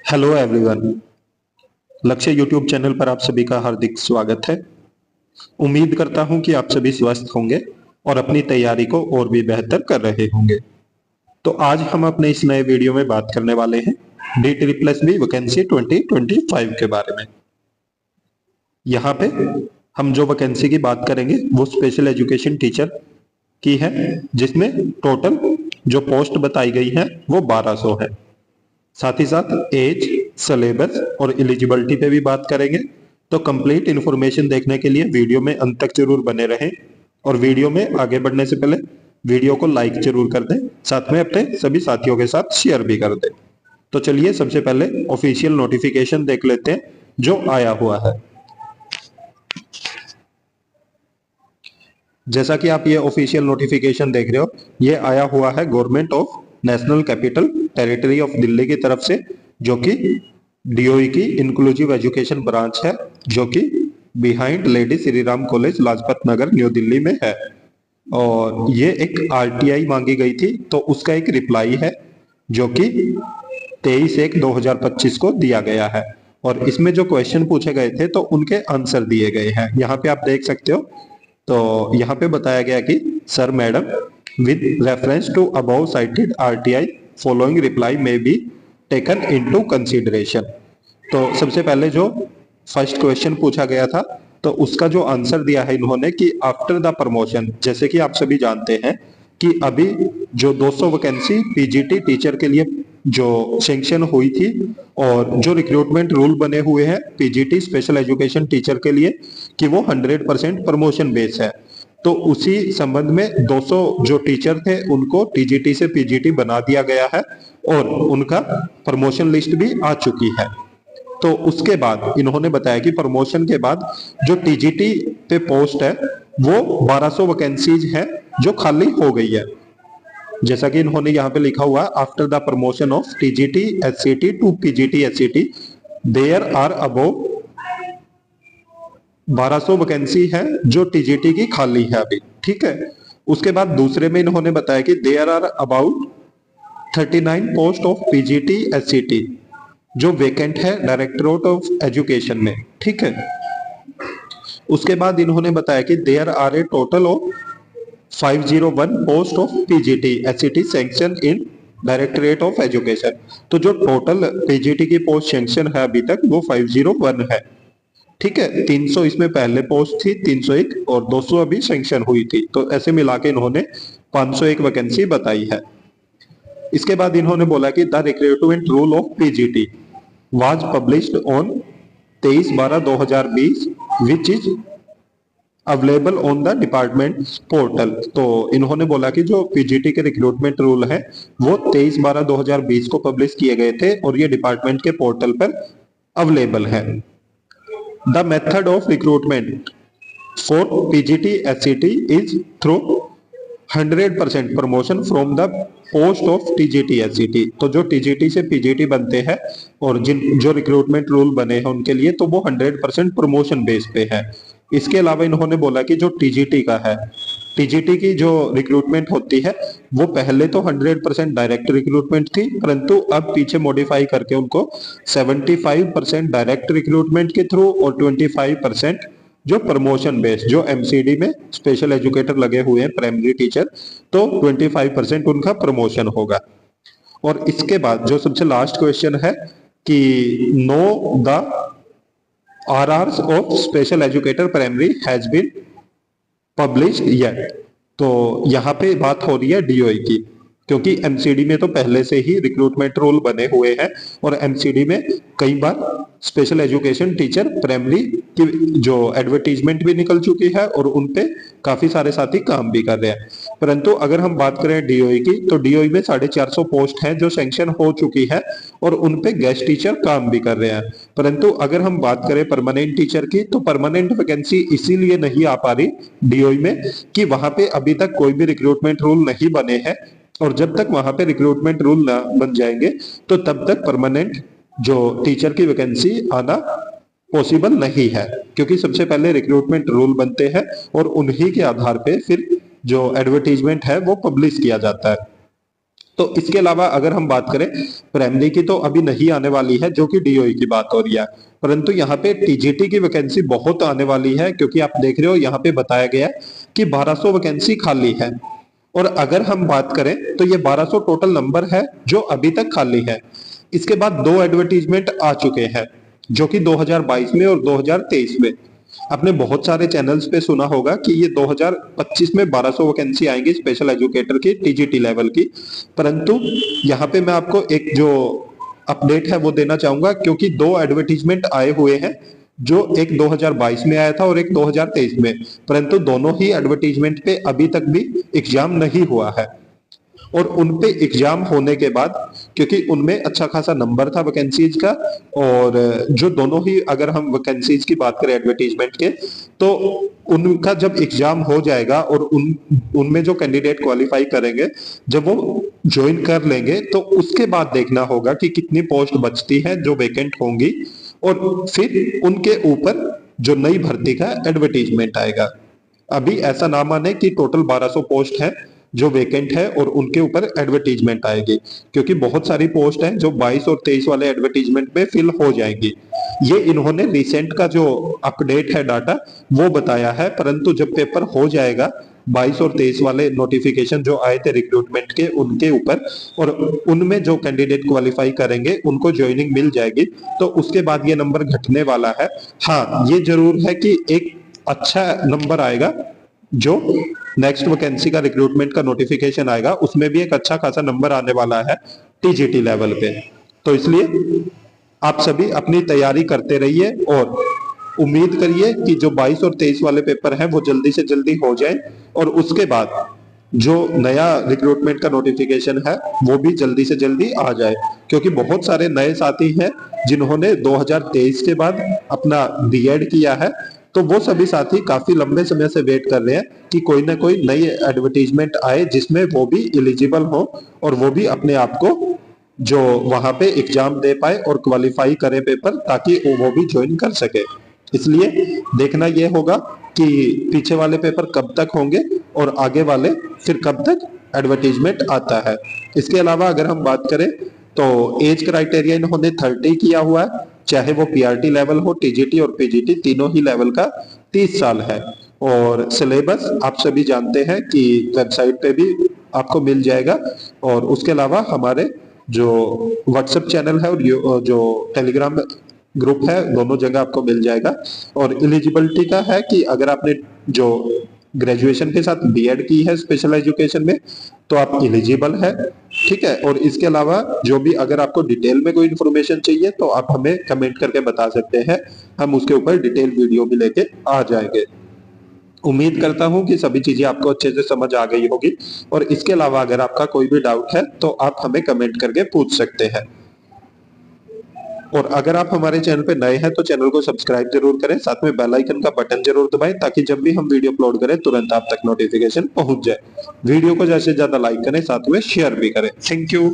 Hello everyone. लक्ष्य YouTube channel पर आप सभी का हार्दिक स्वागत है। उम्मीद करता हूं कि आप सभी स्वस्थ होंगे और अपनी तैयारी को और भी बेहतर कर रहे होंगे। तो आज हम अपने इस नए वीडियो में बात करने वाले हैं DSSB वैकेंसी 2025 के बारे में। यहाँ पे हम जो वैकेंसी की बात करेंगे वो स्पेशल एजुकेशन टीचर की है, जिसमें टोटल जो पोस्ट बताई गई है वो 1200 है। साथ ही साथ एज, सिलेबस और एलिजिबिलिटी पे भी बात करेंगे। तो कंप्लीट इन्फॉर्मेशन देखने के लिए वीडियो में अंत तक जरूर बने रहें और वीडियो में आगे बढ़ने से पहले वीडियो को लाइक जरूर कर दें, साथ में अपने सभी साथियों के साथ शेयर भी कर दें। तो चलिए सबसे पहले ऑफिशियल नोटिफिकेशन देख लेते हैं जो आया हुआ है। जैसा कि आप ये ऑफिशियल नोटिफिकेशन देख रहे हो, ये आया हुआ है government of national capital territory of Delhi की तरफ से, जो कि DOE की इंक्लूसिव एजुकेशन ब्रांच है, जो कि behind Lady Shri Ram college Lajpat Nagar New Delhi में है। और ये एक RTI मांगी गई थी, तो उसका एक रिप्लाई है जो कि 23/1/2025 को दिया गया है। और इसमें जो क्वेश्चन पूछे गए थे तो उनके आंसर दिए गए हैं। यहाँ पे आप देख सकते हो। तो यहाँ पे बताया गया कि sir madam, with reference to above cited RTI, following reply may be taken into consideration। तो सबसे पहले जो फर्स्ट क्वेश्चन पूछा गया था तो उसका जो आंसर दिया है इन्होंने कि आफ्टर द प्रमोशन, जैसे कि आप सभी जानते हैं कि अभी जो 200 वैकेंसी PGT टीचर के लिए जो सैंक्शन हुई थी और जो रिक्रूटमेंट रूल बने हुए हैं PGT स्पेशल एजुकेशन टीचर के लिए कि वो 100% प्रमोशन बेस है। तो उसी संबंध में 200 जो टीचर थे उनको TGT से PGT बना दिया गया है और उनका प्रमोशन लिस्ट भी आ चुकी है। तो उसके बाद इन्होंने बताया कि प्रमोशन के बाद जो TGT पे पोस्ट है वो 1200 वैकेंसीज है जो खाली हो गई है। जैसा कि इन्होंने यहाँ पे लिखा हुआ, after the promotion of TGT SCT to PGT SCT there are above 1200 vacancy है जो TGT की खाली है अभी, ठीक है। उसके बाद दूसरे में इन्होंने बताया कि there are about 39 post of PGT SCT जो वेकेंट है डायरेक्टरेट ऑफ एजुकेशन में, ठीक है। उसके बाद इन्होंने बताया कि there are a total of 501 post of PGT SCT sanction in directorate of education. तो जो टोटल PGT की पोस्ट सैंक्शन है अभी तक वो 501 है, ठीक है। 300 इसमें पहले पोस्ट थी, 301 और 200 अभी सैंक्शन हुई थी। तो ऐसे मिला के इन्होंने 501 वैकेंसी बताई है। इसके बाद इन्होंने बोला कि the recruitment rule of PGT was published on 23/12/2020 which is available on the department portal. तो इन्होंने बोला कि जो PGT के रिक्रूटमेंट रूल है वो 23/12/2020 को पब्लिश किए गए थे और ये डिपार्टमेंट के पोर्टल पर अवेलेबल है। The method of recruitment for PGT SCT is through 100% promotion from the post of TGT SCT। तो जो TGT से PGT बनते हैं और जिन जो रिक्रूटमेंट रूल बने हैं उनके लिए तो वो 100% प्रमोशन बेस पे है। इसके अलावा इन्होंने बोला कि जो TGT का है, TGT की जो रिक्रूटमेंट होती है वो पहले तो 100% डायरेक्ट रिक्रूटमेंट थी, परंतु अब पीछे मॉडिफाई करके उनको 75% डायरेक्ट रिक्रूटमेंट के थ्रू और 25% जो प्रमोशन बेस, जो MCD में स्पेशल एजुकेटर लगे हुए हैं प्राइमरी टीचर, तो 25% उनका प्रमोशन होगा। और इसके बाद जो सबसे लास्ट क्वेश्चन है कि no the RRs of special educator primary has been published yet. तो यहाँ पे बात हो रही है DOE की, क्योंकि MCD में तो पहले से ही रिक्रूटमेंट रूल बने हुए हैं और MCD में कई बार स्पेशल एजुकेशन टीचर प्राइमरी की जो एडवर्टीजमेंट भी निकल चुकी है और उनपे काफी सारे साथी काम भी कर रहे हैं। परंतु अगर हम बात करें DOE की, तो DOE में 450 पोस्ट हैं जो सैंक्शन हो चुकी है और उनपे गेस्ट टीचर काम भी कर रहे हैं। परंतु अगर हम बात करें परमानेंट टीचर की, तो परमानेंट वैकेंसी इसीलिए नहीं आ पा रही DOE में कि वहां पे अभी तक कोई भी रिक्रूटमेंट रूल नहीं बने हैं और जब तक वहां पे रिक्रूटमेंट रूल ना बन जाएंगे तो तब तक परमानेंट जो टीचर की वैकेंसी आना पॉसिबल नहीं है, क्योंकि सबसे पहले रिक्रूटमेंट रूल बनते हैं और उन्हीं के आधार पे फिर जो एडवर्टीजमेंट है वो पब्लिश किया जाता है। तो इसके अलावा अगर हम बात करें प्राइमरी की, तो अभी नहीं आने वाली है, जो कि डीओई की बात हो रही है। परंतु यहाँ पे टीजीटी की वैकेंसी बहुत आने वाली है, क्योंकि आप देख रहे हो यहाँ पे बताया गया है कि 1200 वैकेंसी खाली है। और अगर हम बात करें तो ये 1200 टोटल नंबर है जो अभी तक खाली है। इसके बाद 2 एडवर्टीजमेंट आ चुके हैं, जो कि 2022 में और 2023 में। आपने बहुत सारे चैनल्स पे सुना होगा कि ये 2025 में 1200 वैकेंसी आएंगी स्पेशल एजुकेटर की, टीजीटी लेवल की। परंतु यहाँ पे मैं आपको एक जो अपडेट है वो देना चाहूंगा, क्योंकि 2 एडवर्टीजमेंट आए हुए हैं, जो एक 2022 में आया था और एक 2023 में। परंतु दोनों ही एडवर्टीजमेंट पे अभी तक भी एग्जाम नहीं हुआ है। और उन पे एग्जाम होने के बाद, क्योंकि उनमें अच्छा खासा नंबर था वैकेंसीज का, और जो दोनों ही अगर हम वैकेंसीज की बात करें एडवर्टीजमेंट के, तो उनका जब एग्जाम हो जाएगा और उनमें जो कैंडिडेट क्वालिफाई करेंगे, जब वो ज्वाइन कर लेंगे, तो उसके बाद देखना होगा कि कितनी पोस्ट बचती है जो वैकेंट होंगी, और फिर उनके ऊपर जो नई भर्ती का एडवर्टीजमेंट आएगा। अभी ऐसा ना माने कि टोटल 1200 पोस्ट है जो वेकेंट है और उनके ऊपर एडवर्टीजमेंट आएगी, क्योंकि बहुत सारी पोस्ट हैं जो 22 और 23 वाले एडवर्टीजमेंट में फिल हो जाएंगी। ये इन्होंने रिसेंट का जो अपडेट है डाटा वो बताया है, परंतु जब पेपर हो जाएगा 22 और 23 वाले नोटिफिकेशन जो आए थे रिक्रूटमेंट के, उनके ऊपर, और उनमें जो कैंडिडेट क्वालिफाई करेंगे उनको ज्वाइनिंग मिल जाएगी, तो उसके बाद ये नंबर घटने वाला है। हाँ, ये जरूर है कि एक अच्छा नंबर आएगा, जो नेक्स्ट वैकेंसी का रिक्रूटमेंट का नोटिफिकेशन आएगा उसमें भी एक अच्छा खासा नंबर आने वाला है टीजीटी लेवल पे। तो इसलिए आप सभी अपनी तैयारी करते रहिए और उम्मीद करिए कि जो 22 और 23 वाले पेपर हैं वो जल्दी से जल्दी हो जाए, और उसके बाद जो नया रिक्रूटमेंट का नोटिफिकेशन है वो भी जल्दी से जल्दी आ जाए, क्योंकि बहुत सारे नए साथी हैं जिन्होंने 2023 के बाद अपना बीएड किया है, तो वो सभी साथी काफी लंबे समय से वेट कर रहे हैं कि कोई ना कोई नई एडवर्टीजमेंट आए जिसमें वो भी एलिजिबल हो और वो भी अपने आप को जो वहां पे एग्जाम दे पाए और क्वालिफाई करे पेपर, ताकि वो भी ज्वाइन कर सके। इसलिए देखना ये होगा कि पीछे वाले पेपर कब तक होंगे और आगे वाले फिर कब तक एडवर्टीजमेंट आता है। इसके अलावा अगर हम बात करें तो एज क्राइटेरिया इन्होंने 30 किया हुआ है, चाहे वो पीआरटी लेवल हो, टीजीटी और पीजीटी तीनों ही लेवल का 30 साल है। और सिलेबस आप सभी जानते हैं कि वेबसाइट पे भी आपको मिल जाएगा, और उसके अलावा हमारे जो व्हाट्सएप चैनल है और जो टेलीग्राम ग्रुप है, दोनों जगह आपको मिल जाएगा। और एलिजिबिलिटी का है कि अगर आपने जो ग्रेजुएशन के साथ बीएड की है स्पेशल एजुकेशन में, तो आप एलिजिबल है, ठीक है। और इसके अलावा जो भी अगर आपको डिटेल में कोई इन्फॉर्मेशन चाहिए तो आप हमें कमेंट करके बता सकते हैं, हम उसके ऊपर डिटेल वीडियो भी लेके आ जाएंगे। उम्मीद करता हूं कि सभी चीजें आपको अच्छे से समझ आ गई होगी, और इसके अलावा अगर आपका कोई भी डाउट है तो आप हमें कमेंट करके पूछ सकते हैं। और अगर आप हमारे चैनल पे नए हैं तो चैनल को सब्सक्राइब जरूर करें, साथ में बेल आइकन का बटन जरूर दबाएं, ताकि जब भी हम वीडियो अपलोड करें तुरंत आप तक नोटिफिकेशन पहुंच जाए। वीडियो को ज्यादा से ज्यादा लाइक करें, साथ में शेयर भी करें। Thank you.